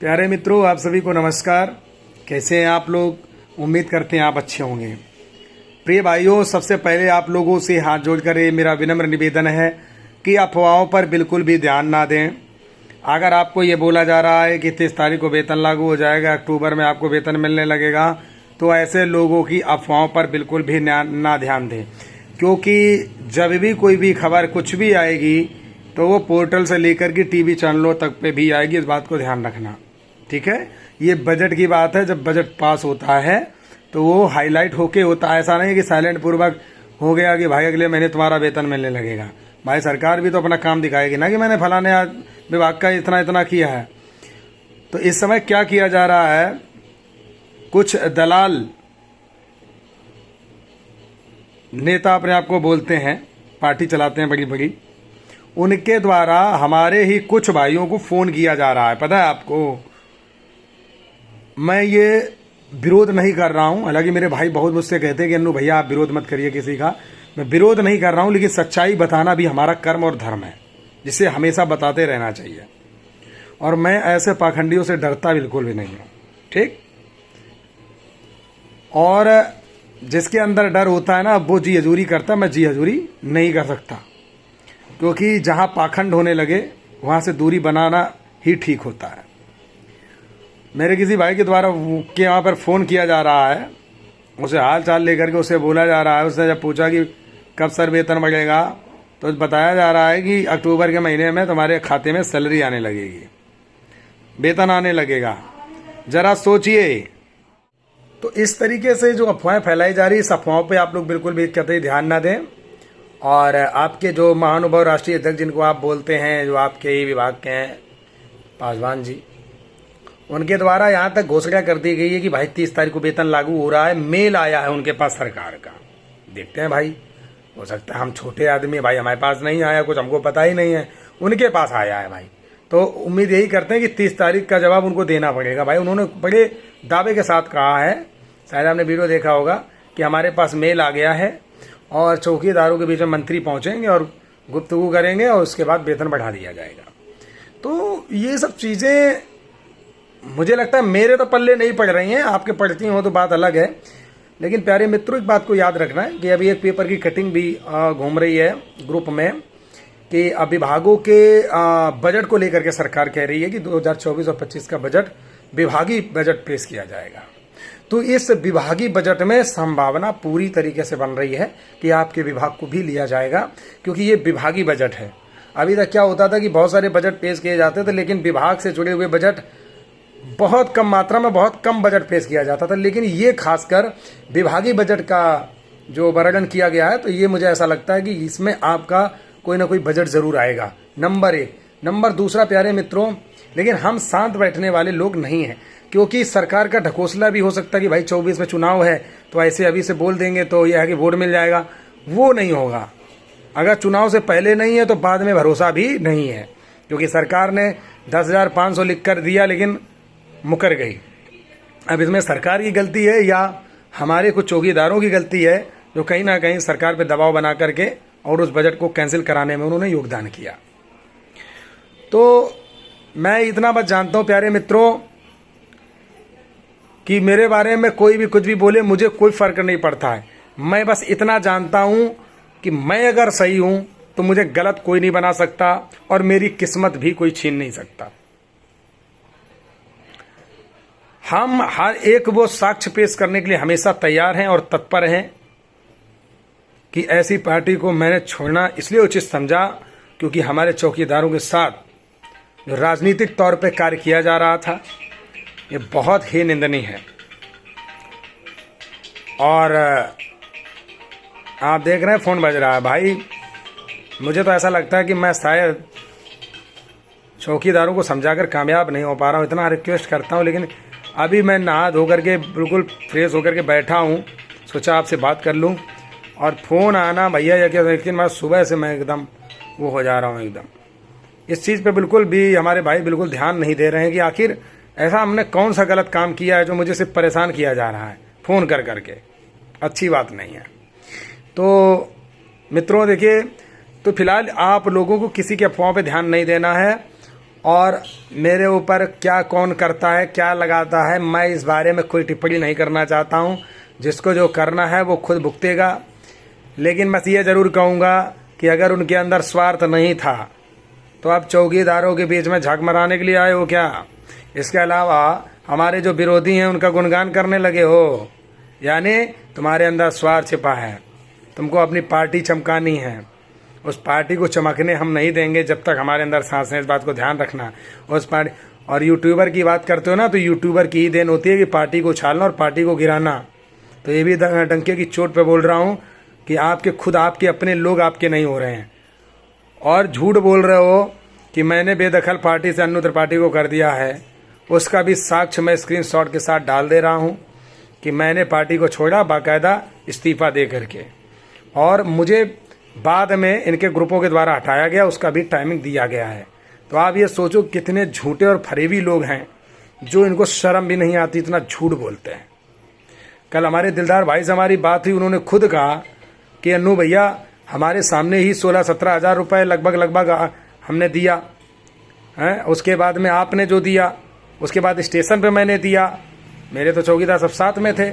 प्यारे मित्रों, आप सभी को नमस्कार। कैसे हैं आप लोग? उम्मीद करते हैं आप अच्छे होंगे। प्रिय भाइयों, सबसे पहले आप लोगों से हाथ जोड़कर ये मेरा विनम्र निवेदन है कि अफवाहों पर बिल्कुल भी ध्यान ना दें। अगर आपको ये बोला जा रहा है कि 30 तारीख को वेतन लागू हो जाएगा, अक्टूबर में आपको वेतन मिलने लगेगा, तो ऐसे लोगों की अफवाहों पर बिल्कुल भी ना ध्यान दें, क्योंकि जब भी कोई भी खबर कुछ भी आएगी तो वो पोर्टल से लेकर के टीवी चैनलों तक पे भी आएगी। इस बात को ध्यान रखना, ठीक है। ये बजट की बात है। जब बजट पास होता है तो वो हाईलाइट होके होता है। ऐसा नहीं है कि साइलेंट पूर्वक हो गया कि भाई अगले महीने तुम्हारा वेतन मिलने लगेगा। भाई सरकार भी तो अपना काम दिखाएगी ना कि मैंने फलाने विभाग का इतना इतना किया है। तो इस समय क्या किया जा रहा है, कुछ दलाल नेता अपने आप को बोलते हैं, पार्टी चलाते हैं बड़ी बड़ी, उनके द्वारा हमारे ही कुछ भाइयों को फोन किया जा रहा है। पता है आपको, मैं ये विरोध नहीं कर रहा हूं। हालांकि मेरे भाई बहुत मुझसे कहते हैं कि अन्नू भैया आप विरोध मत करिए किसी का। मैं विरोध नहीं कर रहा हूं, लेकिन सच्चाई बताना भी हमारा कर्म और धर्म है, जिसे हमेशा बताते रहना चाहिए। और मैं ऐसे पाखंडियों से डरता बिल्कुल भी नहीं हूं, ठीक। और जिसके अंदर डर होता है ना, वो जी हजूरी करता है। मैं जी हजूरी नहीं कर सकता, क्योंकि जहां पाखंड होने लगे वहां से दूरी बनाना ही ठीक होता है। मेरे किसी भाई के द्वारा के वहाँ पर फ़ोन किया जा रहा है, उसे हाल चाल लेकर के उसे बोला जा रहा है। उसने जब पूछा कि कब सर वेतन बढ़ेगा, तो बताया जा रहा है कि अक्टूबर के महीने में तुम्हारे खाते में सैलरी आने लगेगी, वेतन आने लगेगा। ज़रा सोचिए। तो इस तरीके से जो अफवाहें फैलाई जा रही, इस अफवाहों पर आप लोग बिल्कुल भी कतई ध्यान ना दें। और आपके जो महानुभाव राष्ट्रीय अध्यक्ष जिनको आप बोलते हैं, जो आपके ही विभाग के हैं, पासवान जी, उनके द्वारा यहाँ तक घोषणा कर दी गई है कि भाई 30 तारीख को वेतन लागू हो रहा है। मेल आया है उनके पास सरकार का। देखते हैं भाई, हो सकता है हम छोटे आदमी, भाई हमारे पास नहीं आया, कुछ हमको पता ही नहीं है, उनके पास आया है भाई। तो उम्मीद यही करते हैं कि 30 तारीख का जवाब उनको देना पड़ेगा। भाई उन्होंने बड़े दावे के साथ कहा है, शायद आपने वीडियो देखा होगा, कि हमारे पास मेल आ गया है और चौकीदारों के बीच में मंत्री पहुंचेंगे और गुफ्तगू करेंगे और उसके बाद वेतन बढ़ा दिया जाएगा। तो ये सब चीज़ें मुझे लगता है मेरे तो पल्ले नहीं पड़ रही हैं, आपके पड़ती हो तो बात अलग है। लेकिन प्यारे मित्रों, एक बात को याद रखना है कि अभी एक पेपर की कटिंग भी घूम रही है ग्रुप में कि विभागों के बजट को लेकर के सरकार कह रही है कि 2024 और 25 का बजट विभागीय बजट पेश किया जाएगा। तो इस विभागीय बजट में संभावना पूरी तरीके से बन रही है कि आपके विभाग को भी लिया जाएगा, क्योंकि ये विभागीय बजट है। अभी तक क्या होता था कि बहुत सारे बजट पेश किए जाते थे, लेकिन विभाग से जुड़े हुए बजट बहुत कम मात्रा में, बहुत कम बजट पेश किया जाता था। लेकिन ये खासकर विभागीय बजट का जो वर्णन किया गया है, तो ये मुझे ऐसा लगता है कि इसमें आपका कोई ना कोई बजट जरूर आएगा। नंबर एक। नंबर दूसरा, प्यारे मित्रों, लेकिन हम शांत बैठने वाले लोग नहीं हैं, क्योंकि सरकार का ढकोसला भी हो सकता है कि भाई 24 में चुनाव है, तो ऐसे अभी से बोल देंगे तो यह है कि वोट मिल जाएगा। वो नहीं होगा। अगर चुनाव से पहले नहीं है तो बाद में भरोसा भी नहीं है, क्योंकि सरकार ने 10,500 लिख कर दिया लेकिन मुकर गई। अब इसमें सरकार की गलती है या हमारे कुछ चौकीदारों की गलती है, जो कहीं ना कहीं सरकार पे दबाव बना करके और उस बजट को कैंसिल कराने में उन्होंने योगदान किया। तो मैं इतना बस जानता हूं प्यारे मित्रों कि मेरे बारे में कोई भी कुछ भी बोले, मुझे कोई फर्क नहीं पड़ता है। मैं बस इतना जानता हूं कि मैं अगर सही हूं तो मुझे गलत कोई नहीं बना सकता और मेरी किस्मत भी कोई छीन नहीं सकता। हम हर एक वो साक्ष्य पेश करने के लिए हमेशा तैयार हैं और तत्पर हैं कि ऐसी पार्टी को मैंने छोड़ना इसलिए उचित समझा क्योंकि हमारे चौकीदारों के साथ जो राजनीतिक तौर पे कार्य किया जा रहा था, ये बहुत ही निंदनीय है। और आप देख रहे हैं फोन बज रहा है। भाई मुझे तो ऐसा लगता है कि मैं शायद चौकीदारों को समझाकर कामयाब नहीं हो पा रहा हूँ। इतना रिक्वेस्ट करता हूँ, लेकिन अभी मैं नहा धो करके बिल्कुल फ्रेश होकर के बैठा हूँ, सोचा आपसे बात कर लूँ। और फ़ोन आना भैया या क्या, लेकिन मैं सुबह से मैं एकदम वो हो जा रहा हूँ एकदम। इस चीज़ पे बिल्कुल भी हमारे भाई बिल्कुल ध्यान नहीं दे रहे हैं कि आखिर ऐसा हमने कौन सा गलत काम किया है जो मुझे सिर्फ परेशान किया जा रहा है फ़ोन कर करके। अच्छी बात नहीं है। तो मित्रों देखिए, तो फिलहाल आप लोगों को किसी के अफवाहों पे ध्यान नहीं देना है और मेरे ऊपर क्या कौन करता है, क्या लगाता है, मैं इस बारे में कोई टिप्पणी नहीं करना चाहता हूँ। जिसको जो करना है वो खुद भुगतेगा। लेकिन बस ये ज़रूर कहूँगा कि अगर उनके अंदर स्वार्थ नहीं था तो आप चौकीदारों के बीच में झाग मराने के लिए आए हो क्या? इसके अलावा हमारे जो विरोधी हैं उनका गुणगान करने लगे हो। यानी तुम्हारे अंदर स्वार्थ छिपा है, तुमको अपनी पार्टी चमकानी है। उस पार्टी को चमकने हम नहीं देंगे जब तक हमारे अंदर सांस है। इस बात को ध्यान रखना। उस पार्टी और यूट्यूबर की बात करते हो ना, तो यूट्यूबर की ही देन होती है कि पार्टी को उछालना और पार्टी को गिराना। तो ये भी डंके की चोट पे बोल रहा हूँ कि आपके खुद आपके अपने लोग आपके नहीं हो रहे हैं। और झूठ बोल रहे हो कि मैंने बेदखल पार्टी से अन्नू त्रिपाठी को कर दिया है, उसका भी साक्ष्य मैं स्क्रीनशॉट के साथ डाल दे रहा हूँ कि मैंने पार्टी को छोड़ा बाकायदा इस्तीफा दे करके। और मुझे बाद में इनके ग्रुपों के द्वारा हटाया गया, उसका भी टाइमिंग दिया गया है। तो आप ये सोचो कितने झूठे और फरेबी लोग हैं जो इनको शर्म भी नहीं आती, इतना झूठ बोलते हैं। कल हमारे दिलदार भाई से हमारी बात हुई, उन्होंने खुद कहा कि अन्नू भैया हमारे सामने ही 16-17 हज़ार रुपये लगभग हमने दिया है। उसके बाद में आपने जो दिया, उसके बाद स्टेशन पे मैंने दिया। मेरे तो चौकीदार सब साथ में थे,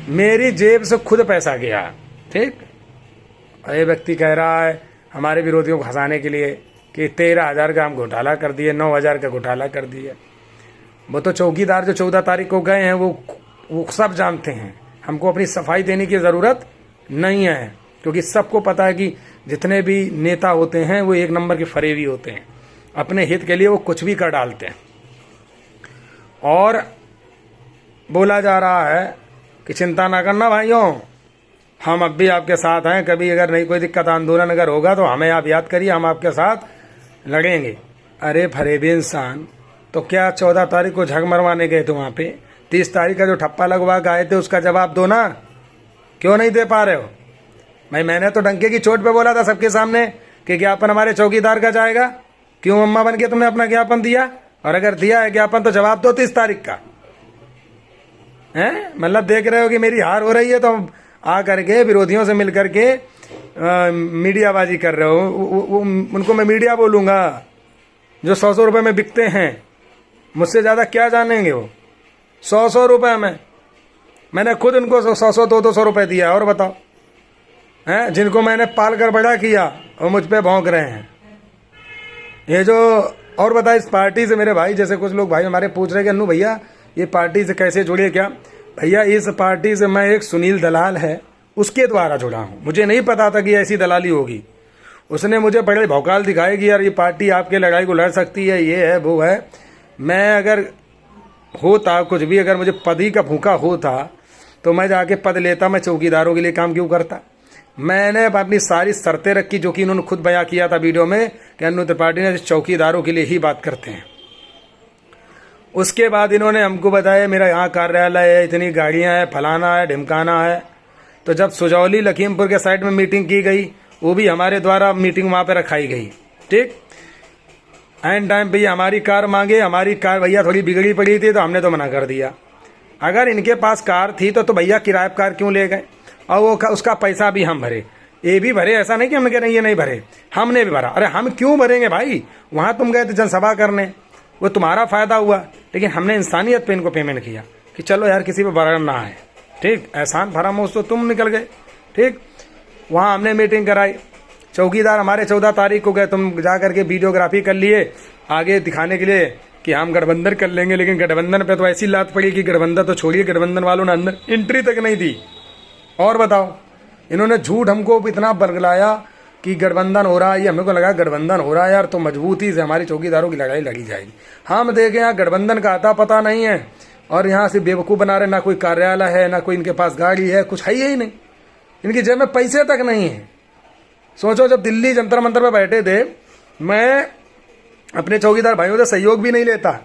मेरी जेब से खुद पैसा गया। ठीक, ये व्यक्ति कह रहा है हमारे विरोधियों को हंसाने के लिए कि 13,000 का हम घोटाला कर दिए, 9,000 का घोटाला कर दिए। वो तो चौकीदार जो 14 तारीख को गए हैं वो सब जानते हैं। हमको अपनी सफाई देने की ज़रूरत नहीं है, क्योंकि सबको पता है कि जितने भी नेता होते हैं वो एक नंबर के फरेबी होते हैं। अपने हित के लिए वो कुछ भी कर डालते हैं। और बोला जा रहा है कि चिंता ना करना भाइयों, हम अब भी आपके साथ हैं। कभी अगर नहीं कोई दिक्कत, आंदोलन अगर होगा तो हमें आप याद करिए, हम आपके साथ लड़ेंगे। अरे फरेबी इंसान, तो क्या 14 तारीख को झग मरवाने गए थे वहाँ पे? 30 तारीख का जो ठप्पा लगवा के आए थे उसका जवाब दो ना, क्यों नहीं दे पा रहे हो? मैंने तो डंके की चोट पे बोला था सबके सामने कि ज्ञापन हमारे चौकीदार का जाएगा। क्यों अम्मा बन के तुमने अपना ज्ञापन दिया? और अगर दिया है ज्ञापन तो जवाब दो 30 तारीख का। हैं, मतलब देख रहे हो कि मेरी हार हो रही है तो आ करके विरोधियों से मिल करके मीडियाबाजी कर रहे हो। उनको मैं मीडिया बोलूँगा जो 100 रुपये में बिकते हैं। मुझसे ज़्यादा क्या जानेंगे वो? 100 रुपये में मैंने खुद उनको 100 200 रुपये दिया। और बताओ, हैं जिनको मैंने पाल कर बड़ा किया वो मुझ पे भौंक रहे हैं। ये जो और बताए इस पार्टी से मेरे भाई, जैसे कुछ लोग भाई हमारे पूछ रहे कि अन्नू भैया ये पार्टी से कैसे जुड़े क्या? भैया इस पार्टी से मैं एक सुनील दलाल है उसके द्वारा जुड़ा हूँ। मुझे नहीं पता था कि ऐसी दलाली होगी। उसने मुझे बड़े भौकाल दिखाए कि यार ये पार्टी आपके लड़ाई को लड़ सकती है, ये है वो है। मैं अगर होता कुछ भी, अगर मुझे पद ही का भूखा होता तो मैं जाके पद लेता। मैं चौकीदारों के लिए काम क्यों करता? मैंने अपनी सारी शर्तें रखी, जो कि इन्होंने खुद बयां किया था वीडियो में कि अन्नू त्रिपाठी ने चौकीदारों के लिए ही बात करते हैं। उसके बाद इन्होंने हमको बताया मेरा यहाँ कार्यालय है, इतनी गाड़ियाँ हैं, फलाना है, ढिमकाना है। तो जब सुजौली लखीमपुर के साइड में मीटिंग की गई, वो भी हमारे द्वारा मीटिंग वहाँ पे रखाई गई। ठीक, एंड टाइम पे हमारी कार मांगे। हमारी कार भैया थोड़ी बिगड़ी पड़ी थी तो हमने तो मना कर दिया। अगर इनके पास कार थी तो भैया किराए कार क्यों ले गए? और वो उसका पैसा भी हम भरे, ये भी भरे। ऐसा नहीं कि हम कह रहे हैं ये नहीं भरे, हमने भी भरा। अरे हम क्यों भरेंगे भाई? वहाँ तुम गए थे जनसभा करने, वो तुम्हारा फायदा हुआ, लेकिन हमने इंसानियत पे इनको पेमेंट किया कि चलो यार किसी पे बर्डन ना आए। ठीक, एहसान फरामोश तो तुम निकल गए। ठीक, वहाँ हमने मीटिंग कराई। चौकीदार हमारे 14 तारीख को गए, तुम जा करके वीडियोग्राफी कर लिए आगे दिखाने के लिए कि हम गठबंधन कर लेंगे। लेकिन गठबंधन पे तो ऐसी लात पड़ी कि गठबंधन तो छोड़िए, गठबंधन वालों ने अंदर एंट्री तक नहीं दी। और बताओ, इन्होंने झूठ हमको इतना बरगलाया कि गठबंधन हो रहा है। ये हमें को लगा गठबंधन हो रहा है यार तो मजबूती से हमारी चौकीदारों की लड़ाई लड़ी जाएगी। हम देखें यहाँ गठबंधन का आता पता नहीं है, और यहाँ से बेवकूफ़ बना रहे। ना कोई कार्यालय है, ना कोई इनके पास गाड़ी है, कुछ है ही नहीं। इनकी जेब में पैसे तक नहीं है। सोचो, जब दिल्ली जंतर मंतर पर बैठे थे, मैं अपने चौकीदार भाइयों से सहयोग भी नहीं लेता,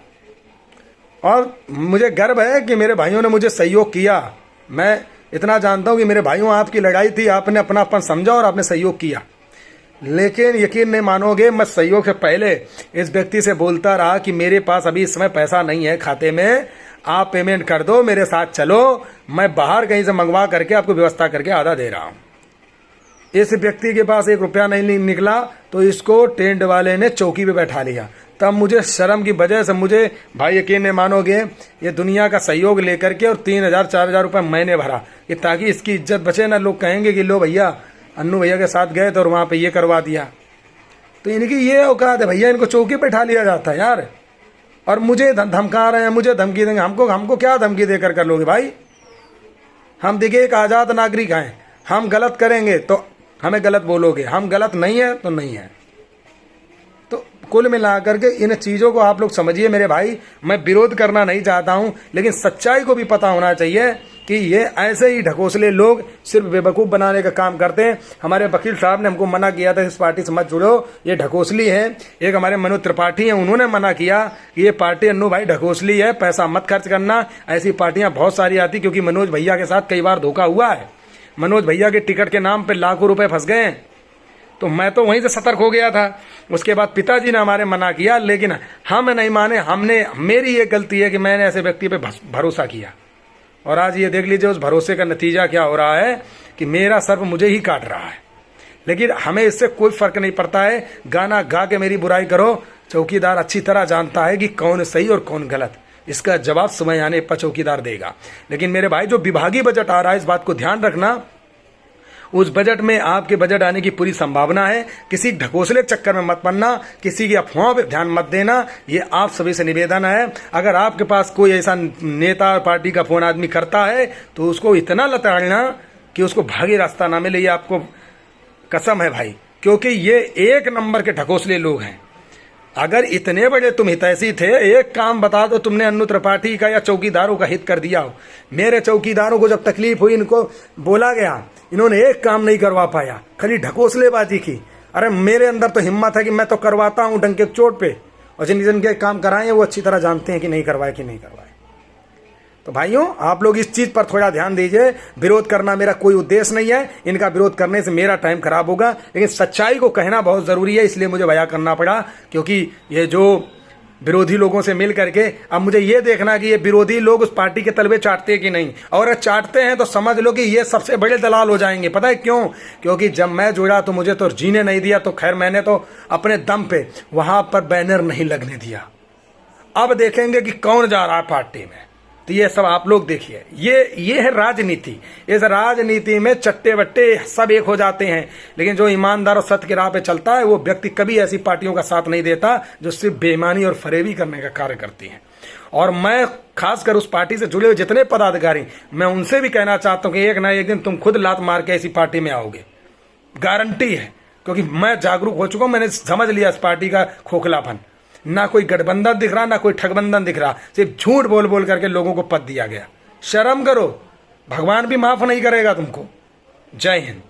और मुझे गर्व है कि मेरे भाइयों ने मुझे सहयोग किया। मैं इतना जानता हूँ कि मेरे भाइयों आपकी लड़ाई थी, आपने अपनापन समझा और आपने सहयोग किया। लेकिन यकीन नहीं मानोगे, मैं सहयोग से पहले इस व्यक्ति से बोलता रहा कि मेरे पास अभी इस समय पैसा नहीं है खाते में, आप पेमेंट कर दो, मेरे साथ चलो, मैं बाहर कहीं से मंगवा करके आपको व्यवस्था करके आधा दे रहा हूँ। इस व्यक्ति के पास 1 रुपया नहीं निकला तो इसको टेंट वाले ने चौकी पे बैठा लिया। तब मुझे शर्म की वजह से मुझे भाई यकीन नहीं मानोगे, ये दुनिया का सहयोग लेकर के और 3,000 4,000 रुपये मैंने भरा कि ताकि इसकी इज्जत बचे ना। लोग कहेंगे कि लो भैया अन्नू भैया के साथ गए तो और वहाँ पे ये करवा दिया। तो इनकी ये औकात है भैया, इनको चौकी पे बैठा लिया जाता है यार। और मुझे धमका रहे हैं, मुझे धमकी देंगे। हमको क्या धमकी देकर कर लोगे भाई? हम देखिए एक आज़ाद नागरिक हैं, हम गलत करेंगे तो हमें गलत बोलोगे, हम गलत नहीं है तो नहीं है। तो कुल मिलाकर के इन चीज़ों को आप लोग समझिए मेरे भाई। मैं विरोध करना नहीं चाहता हूं, लेकिन सच्चाई को भी पता होना चाहिए कि ये ऐसे ही ढकोसले लोग सिर्फ बेवकूफ़ बनाने का काम करते हैं। हमारे वकील साहब ने हमको मना किया था इस पार्टी से मत जुड़ो, ये ढकोसली है। एक हमारे मनोज त्रिपाठी हैं, उन्होंने मना किया कि ये पार्टी अन्नू भाई ढकोसली है, पैसा मत खर्च करना। ऐसी पार्टियां बहुत सारी आती, क्योंकि मनोज भैया के साथ कई बार धोखा हुआ है। मनोज भैया के टिकट के नाम पे लाखों रुपए फंस गए हैं। तो मैं तो वहीं से सतर्क हो गया था। उसके बाद पिताजी ने हमारे मना किया, लेकिन हम नहीं माने। मेरी ये गलती है कि मैंने ऐसे व्यक्ति पे भरोसा किया, और आज ये देख लीजिए उस भरोसे का नतीजा क्या हो रहा है कि मेरा सर्प मुझे ही काट रहा है। लेकिन हमें इससे कोई फर्क नहीं पड़ता है। गाना गा के मेरी बुराई करो, चौकीदार अच्छी तरह जानता है कि कौन सही और कौन गलत। इसका जवाब समय आने पर चौकीदार देगा। लेकिन मेरे भाई जो विभागीय बजट आ रहा है, इस बात को ध्यान रखना। उस बजट में आपके बजट आने की पूरी संभावना है। किसी ढकोसले चक्कर में मत पड़ना, किसी की अफवाहों पे ध्यान मत देना। ये आप सभी से निवेदन है। अगर आपके पास कोई ऐसा नेता और पार्टी का फोन आदमी करता है तो उसको इतना लताड़ना कि उसको भागी रास्ता ना मिले। ये आपको कसम है भाई, क्योंकि ये एक नंबर के ढकोसले लोग हैं। अगर इतने बड़े तुम हितैषी थे, एक काम बता दो, तुमने अन्नू त्रिपाठी का या चौकीदारों का हित कर दिया हो। मेरे चौकीदारों को जब तकलीफ हुई, इनको बोला गया, इन्होंने एक काम नहीं करवा पाया, खाली ढकोसलेबाजी की। अरे मेरे अंदर तो हिम्मत है कि मैं तो करवाता हूं डंके चोट पे, और जिनके काम कराए वो अच्छी तरह जानते हैं कि नहीं करवाए कि नहीं करवाए। तो भाइयों आप लोग इस चीज पर थोड़ा ध्यान दीजिए। विरोध करना मेरा कोई उद्देश्य नहीं है, इनका विरोध करने से मेरा टाइम खराब होगा, लेकिन सच्चाई को कहना बहुत जरूरी है, इसलिए मुझे बयां करना पड़ा। क्योंकि ये जो विरोधी लोगों से मिल करके अब मुझे ये देखना कि ये विरोधी लोग उस पार्टी के तलवे चाटते कि नहीं, और अगर चाटते हैं तो समझ लो कि ये सबसे बड़े दलाल हो जाएंगे। पता है क्यों? क्योंकि जब मैं जुड़ा तो मुझे तो जीने नहीं दिया, तो खैर मैंने तो अपने दम पे वहां पर बैनर नहीं लगने दिया। अब देखेंगे कि कौन जा रहा है पार्टी में। तो ये सब आप लोग देखिए, ये है राजनीति। इस राजनीति में चट्टे बट्टे सब एक हो जाते हैं, लेकिन जो ईमानदार और सत्य के राह पे चलता है वो व्यक्ति कभी ऐसी पार्टियों का साथ नहीं देता जो सिर्फ बेईमानी और फरेबी करने का कार्य करती हैं। और मैं खासकर उस पार्टी से जुड़े हुए जितने पदाधिकारी, मैं उनसे भी कहना चाहता हूं कि एक ना एक दिन तुम खुद लात मार के ऐसी पार्टी में आओगे, गारंटी है। क्योंकि मैं जागरूक हो चुका हूं, मैंने समझ लिया इस पार्टी का खोखलापन। ना कोई गठबंधन दिख रहा, ना कोई ठगबंधन दिख रहा, सिर्फ झूठ बोल बोल करके लोगों को पद दिया गया। शर्म करो, भगवान भी माफ नहीं करेगा तुमको। जय हिंद।